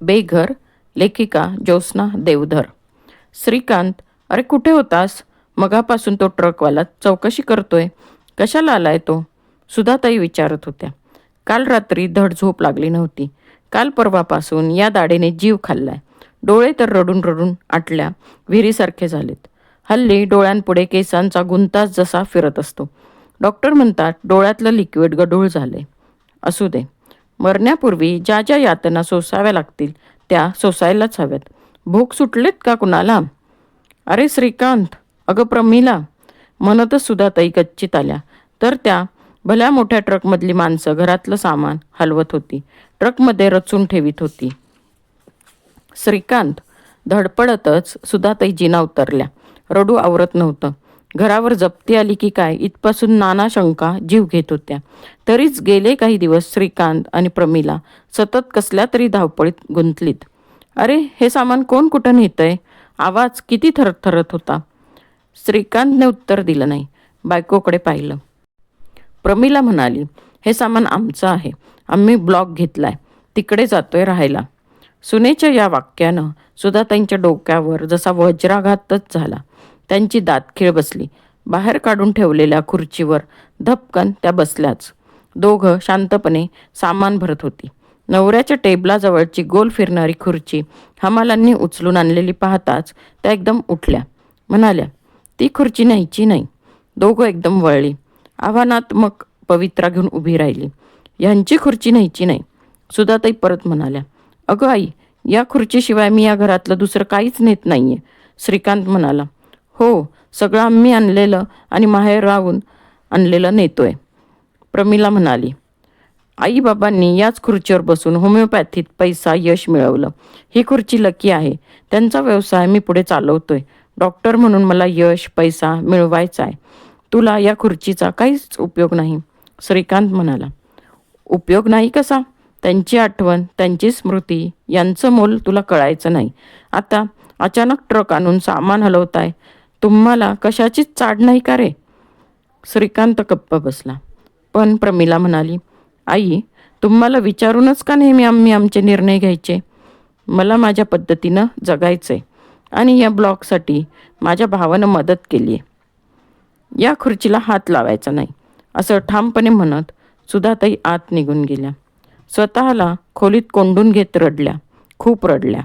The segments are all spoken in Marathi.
बेघर. लेखिका ज्योत्स्ना देवधर. श्रीकांत, अरे कुठे होतास? मगापासून तो ट्रकवाला चौकशी करतोय. कशाला आलाय तो? सुधाताई विचारत होत्या. काल रात्री धड झोप लागली नव्हती. काल परवापासून या दाढेने जीव खाल्लाय. डोळे तर रडून रडून आटल्या विहिरीसारखे झालेत. हल्ली डोळ्यांपुढे केसांचा गुंताच जसा फिरत असतो. डॉक्टर म्हणतात डोळ्यातलं लिक्विड गढूळ झाले. असू दे. मरण्यापूर्वी ज्या ज्या यातना सोसाव्या लागतील त्या सोसायलाच हव्यात. भूक सुटलेत का कुणाला? अरे श्रीकांत, अगं प्रमिला, म्हणतच सुधाताई गच्चीत आल्या तर त्या भल्या मोठ्या ट्रकमधली माणसं घरातलं सामान हलवत होती. ट्रकमध्ये रचून ठेवीत होती. श्रीकांत, धडपडतच सुधाताई जिना उतरल्या. रडू आवरत नव्हतं. घरावर जप्ती आली की काय इथपासून नाना शंका जीव घेत होत्या. तरीच गेले काही दिवस श्रीकांत आणि प्रमिला सतत कसल्या तरी धावपळीत गुंतलीत. अरे हे सामान कोण कुठं नेतंय? आवाज किती थरथरत होता. श्रीकांतने उत्तर दिलं नाही. बायकोकडे पाहिलं. प्रमिला म्हणाली, हे सामान आमचं आहे. आम्ही ब्लॉक घेतलाय. तिकडे जातोय राहायला. सुनेच्या या वाक्यानं सुधाताईंच्या डोक्यावर जसा वज्राघातच झाला. त्यांची दातखीळ बसली. बाहेर काढून ठेवलेल्या खुर्चीवर धपकन त्या बसल्याच. दोघं शांतपणे सामान भरत होती. नवऱ्याच्या टेबलाजवळची गोल फिरणारी खुर्ची हमालांनी उचलून आणलेली पाहताच त्या एकदम उठल्या. म्हणाल्या, ती खुर्ची न्यायची नाही. दोघं एकदम वळली. आव्हानात्मक पवित्रा घेऊन उभी राहिली. यांची खुर्ची न्यायची नाही. सुधाताई परत म्हणाल्या, अगं आई, या खुर्चीशिवाय मी या घरातलं दुसरं काहीच नेत नाहीये. श्रीकांत म्हणाला, हो, सगळं आम्ही आणलेलं आणि माहेर राहून आणलेलं नेतोय. प्रमिला म्हणाली, आईबाबांनी याच खुर्चीवर बसून होमिओपॅथीत पैसा यश मिळवलं. ही खुर्ची लकी आहे. त्यांचा व्यवसाय मी पुढे चालवतोय. डॉक्टर म्हणून मला यश पैसा मिळवायचा आहे. तुला या खुर्चीचा काहीच उपयोग नाही. श्रीकांत म्हणाला, उपयोग नाही कसा? त्यांची आठवण, त्यांची स्मृती यांचं मोल तुला कळायचं नाही. आता अचानक ट्रक आणून सामान हलवताय. तुम्हाला कशाचीच चाड नाही का रे? श्रीकांत गप्प बसला. पण प्रमिला म्हणाली, आई, तुम्हाला विचारूनच का नेहमी आम्ही आमचे निर्णय घ्यायचे? मला माझ्या पद्धतीनं जगायचंय आणि या ब्लॉकसाठी माझ्या भावानं मदत केली आहे. या खुर्चीला हात लावायचा नाही, असं ठामपणे म्हणत सुधाताई आत निघून गेल्या. स्वतःला खोलीत कोंडून घेत रडल्या. खूप रडल्या.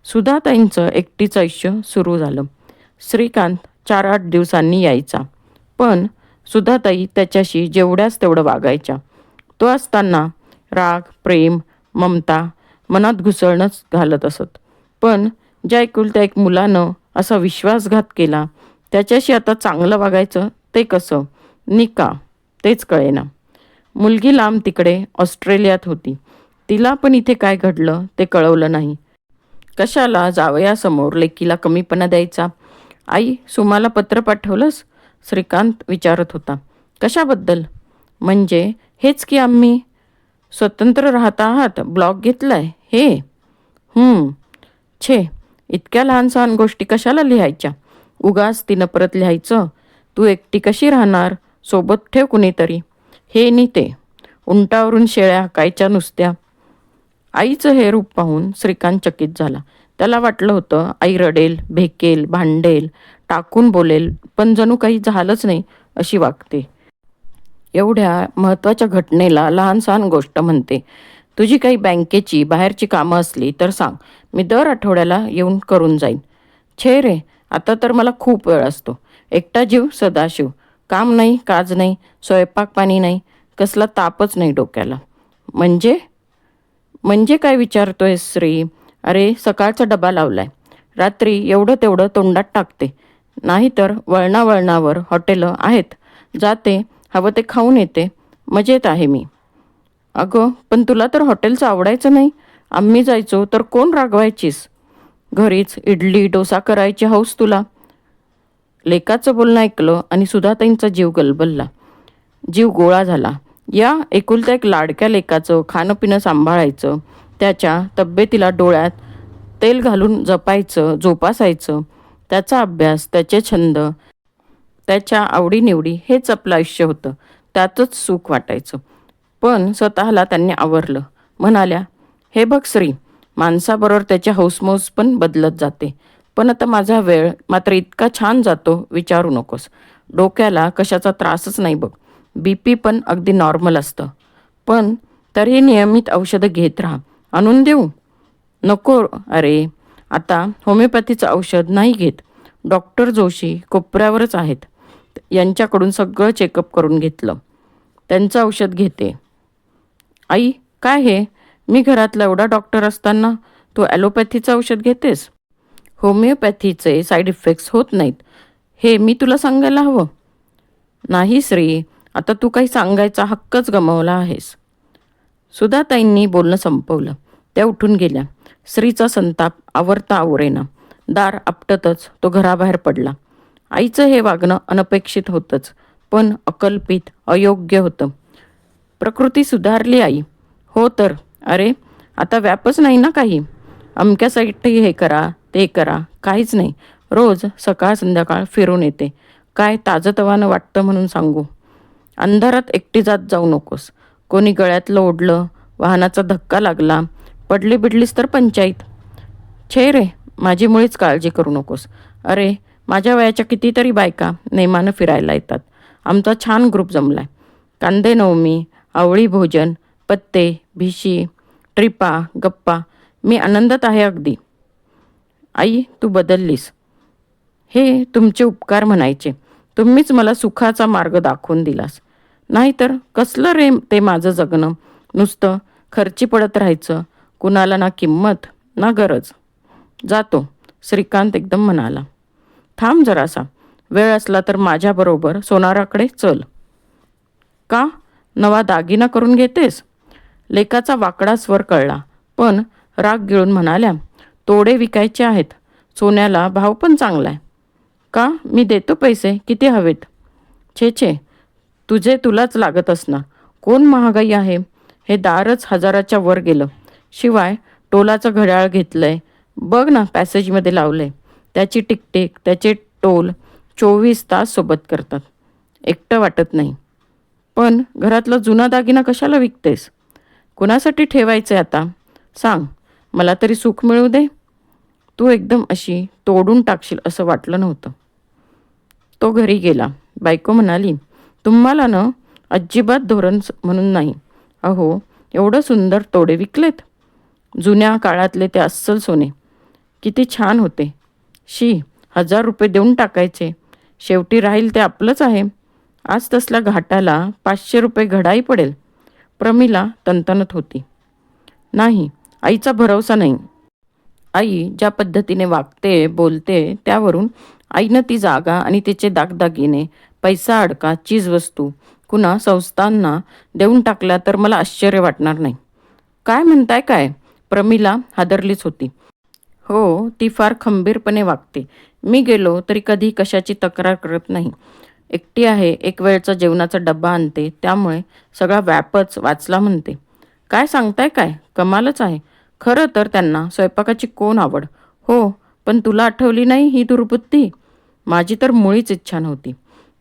सुधाताईंचं एकटीचं आयुष्य सुरू झालं. श्रीकांत 4-8 दिवसांनी यायचा. पण सुधाताई त्याच्याशी जेवढ्याच तेवढं वागायच्या. तो असताना राग, प्रेम, ममता मनात घुसळणंच घालत असत. पण ज्या एकुलत्या एक मुलानं असा विश्वासघात केला, त्याच्याशी आता चांगलं वागायचं ते कसं नि का तेच कळेना. मुलगी लांब तिकडे ऑस्ट्रेलियात होती. तिला पण इथे काय घडलं ते कळवलं नाही. कशाला जावयासमोर लेकीला कमीपणा द्यायचा? आई, सुमाला पत्र पाठवलंस? श्रीकांत विचारत होता. कशाबद्दल? म्हणजे हेच की आम्ही स्वतंत्र राहत आहात, ब्लॉक घेतलाय हे. छे, इतक्या लहान सहान गोष्टी कशाला लिहायच्या? उगाच तिनं परत लिहायचं. तू एकटी कशी राहणार? सोबत ठेव कुणीतरी. हे नि ते उंटावरून शेळ्या हाकायच्या नुसत्या. आईचं हे रूप पाहून श्रीकांत चकित झाला. त्याला वाटलं होतं आई रडेल, भेकेल, भांडेल, टाकून बोलेल, पण जणू काही झालंच नाही अशी वागते. एवढ्या महत्त्वाच्या घटनेला लहान सहान गोष्ट म्हणते. तुझी काही बँकेची बाहेरची कामं असली तर सांग, मी दर आठवड्याला येऊन करून जाईन. छे रे, आता तर मला खूप वेळ असतो. एकटा जीव सदाशिव. काम नाही, काज नाही, स्वयंपाक पाणी नाही, कसला तापच नाही डोक्याला. म्हणजे काय विचारतोय श्री? अरे सकाळचा डबा लावलाय. रात्री एवढं तेवढं तोंडात टाकते. नाहीतर वळणावळणावर हॉटेलं आहेत. जाते, हवं ते खाऊन येते. मजेत आहे मी. अगं, पण तुला तर हॉटेलचं आवडायचं नाही. आम्ही जायचो तर कोण रागवायचीस? घरीच इडली डोसा करायची हौस तुला. लेकाचं बोलणं ऐकलं आणि सुधाताईंचा जीव गलबलला. जीव गोळा झाला. या एकुलत्या एक लाडक्या लेकाचं खाणं पिणं सांभाळायचं, त्याच्या तब्येतीला डोळ्यात तेल घालून जपायचं, जोपासायचं, त्याचा अभ्यास, त्याचे छंद, त्याच्या आवडीनिवडी हेच आपलं आयुष्य होतं. त्यातच सुख वाटायचं. पण स्वतःला त्यांनी आवरलं. म्हणाल्या, हे बघ श्री, माणसाबरोबर त्याची हौसमौस पण बदलत जाते. पण आता माझा वेळ मात्र इतका छान जातो विचारू नकोस. डोक्याला कशाचा त्रासच नाही बघ. BP पण अगदी नॉर्मल असतं. पण तरी नियमित औषधं घेत राहा. आणून देऊ? नको. अरे, आता होमिओपॅथीचं औषध नाही घेत. डॉक्टर जोशी कोपऱ्यावरच आहेत. यांच्याकडून सगळं चेकअप करून घेतलं. त्यांचं औषध घेते. आई, काय हे? मी घरातला एवढा डॉक्टर असताना तू ॲलोपॅथीचं औषध घेतेस? होमिओपॅथीचे साईड इफेक्ट्स होत नाहीत, हे मी तुला सांगायला हवं? नाही श्री, आता तू काही सांगायचा हक्कच गमावला आहेस. सुधाताईंनी बोलणं संपवलं. त्या उठून गेल्या. श्रीचा संताप आवरता आवरेना. दार आपटतच तो घराबाहेर पडला. आईचं हे वागणं अनपेक्षित होतंच, पण अकल्पित, अयोग्य होतं. प्रकृती सुधारली आई? हो तर. अरे, आता व्यापच नाही ना काही. अमक्यासाठी हे करा, ते करा, काहीच नाही. रोज सकाळ संध्याकाळ फिरून येते. काय ताजंतवानं वाटतं म्हणून सांगू. अंधारात एकटी जात जाऊ नकोस. कोणी गळ्यातलं ओढलं, वाहनाचा धक्का लागला, पडली बिडलीस तर पंचायत. छे रे, माझी मुळीच काळजी करू नकोस. अरे, माझ्या वयाच्या कितीतरी बायका नेमानं फिरायला येतात. आमचा छान ग्रुप जमलाय. कांदे नवमी, आवळी भोजन, पत्ते, भिशी, ट्रिपा, गप्पा. मी आनंदात आहे अगदी. आई, तू बदललीस. हे तुमचे उपकार म्हणायचे. तुम्हीच मला सुखाचा मार्ग दाखवून दिलास. नाहीतर कसलं रे ते माझं जगणं. नुसतं खर्ची पडत राहायचं. कुणाला ना किंमत ना गरज. जातो, श्रीकांत एकदम म्हणाला. थांब जरासा. वेळ असला तर माझ्याबरोबर सोनाराकडे चल. का? नवा दागिना करून घेतेस? लेकाचा वाकडा स्वर कळला, पण राग गिळून म्हणाल्या, तोडे विकायचे आहेत. सोन्याला भाव पण चांगला आहे. का? मी देतो पैसे. किती हवेत? छे छे, तुझे तुलाच लागत असणार. कोण महागाई आहे? हे दारच 1000च्या वर गेलं. शिवाय टोलाचं घड्याळ घेतलंय. बघ ना, पॅसेजमध्ये लावलंय. त्याची टिकटिक, त्याचे टोल 24 तास सोबत करतात. एकटं वाटत नाही. पण घरातला जुना दागिना कशाला विकतेस? कुणासाठी ठेवायचं आता? सांग, मला तरी सुख मिळू दे. तू एकदम अशी तोडून टाकशील असं वाटलं नव्हतं. तो घरी गेला. बायको म्हणाली, तुम्हाला ना अजिबात धोरण म्हणून नाही. अहो, एवढं सुंदर तोडे विकलेत. जुन्या काळातले ते अस्सल सोने. किती छान होते. शी, 1000 रुपये देऊन टाकायचे. शेवटी राहील ते आपलंच आहे. आज तसल्या घाटाला 500 रुपये घडाई पडेल. प्रमिला तणतणत होती. नाही, आईचा भरवसा नाही. आई ज्या पद्धतीने वागते, बोलते, त्यावरून आईनं ती जागा आणि तिचे दागदागिने, पैसा अडका, चीजवस्तू कुणा संस्थांना देऊन टाकल्या तर मला आश्चर्य वाटणार नाही. काय म्हणताय काय? प्रमिला हादरलीच होती. हो, ती फार खंबीरपणे वागते. मी गेलो तरी कधी कशाची तक्रार करत नाही. एकटी आहे, एक वेळचा जेवणाचा डब्बा आणते, त्यामुळे सगळा व्यापच वाचला म्हणते. काय सांगताय काय? कमालच आहे. खरं तर त्यांना स्वयंपाकाची कोण आवड. हो, पण तुला आठवली नाही ही दुर्बुद्धी? माझी तर मुळीच इच्छा नव्हती.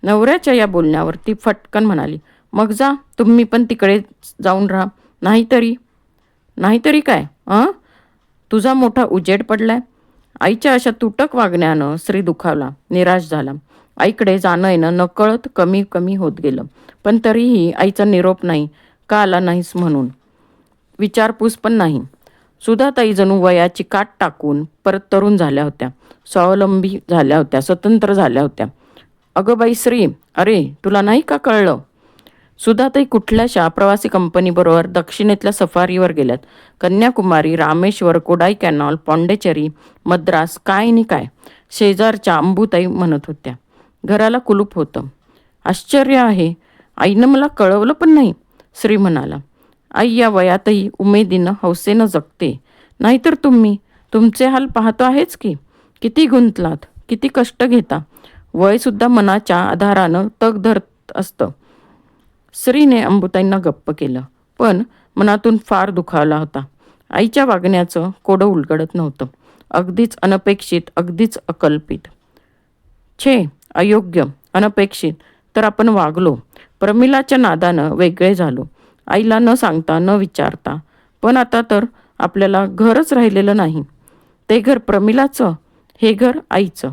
नवऱ्याच्या या बोलण्यावर ती फटकन म्हणाली, मग जा, तुम्ही पण तिकडे जाऊन राहा. नाहीतरी काय? तुझा मोठा उजेड पडलाय. आईच्या अशा तुटक वागण्यानं श्री दुखावला, निराश झाला. आईकडे जाणं येणं नकळत कमी कमी होत गेलं. पण तरीही आईचा निरोप नाही. का आला नाहीस म्हणून विचारपूस पण नाही. सुधाताई जणू वयाची काट टाकून परत तरुण झाल्या होत्या. स्वावलंबी झाल्या होत्या, स्वतंत्र झाल्या होत्या. अगं बाई श्री, अरे तुला नाही का कळलं? सुधाताई कुठल्याशा प्रवासी कंपनीबरोबर दक्षिणेतल्या सफारीवर गेल्यात. कन्याकुमारी, रामेश्वर, कोडाई कॅनॉल, पॉंडेचेरी, मद्रास, काय नि काय. शेजारच्या अंबुताई म्हणत होत्या. घराला कुलूप होतं. आश्चर्य आहे, आईनं मला कळवलं पण नाही. श्री म्हणाला, आई या वयातही उमेदीनं हौसेनं जगते. नाहीतर तुमचे हाल पाहतो आहेच की. किती गुंतलात, किती कष्ट घेता. वयसुद्धा मनाच्या आधारानं तग धरत असतं. श्रीने अंबुताईंना गप्प केलं, पण मनातून फार दुखावला होता. आईच्या वागण्याचं कोडं उलगडत नव्हतं. अगदीच अनपेक्षित, अगदीच अकल्पित. छे, अयोग्य, अनपेक्षित तर आपण वागलो. प्रमिलाच्या नादानं वेगळे झालो. आईला न सांगता, न विचारता. पण आता तर आपल्याला घरच राहिलेलं नाही. ते घर प्रमिलाचं, हे घर आईचं.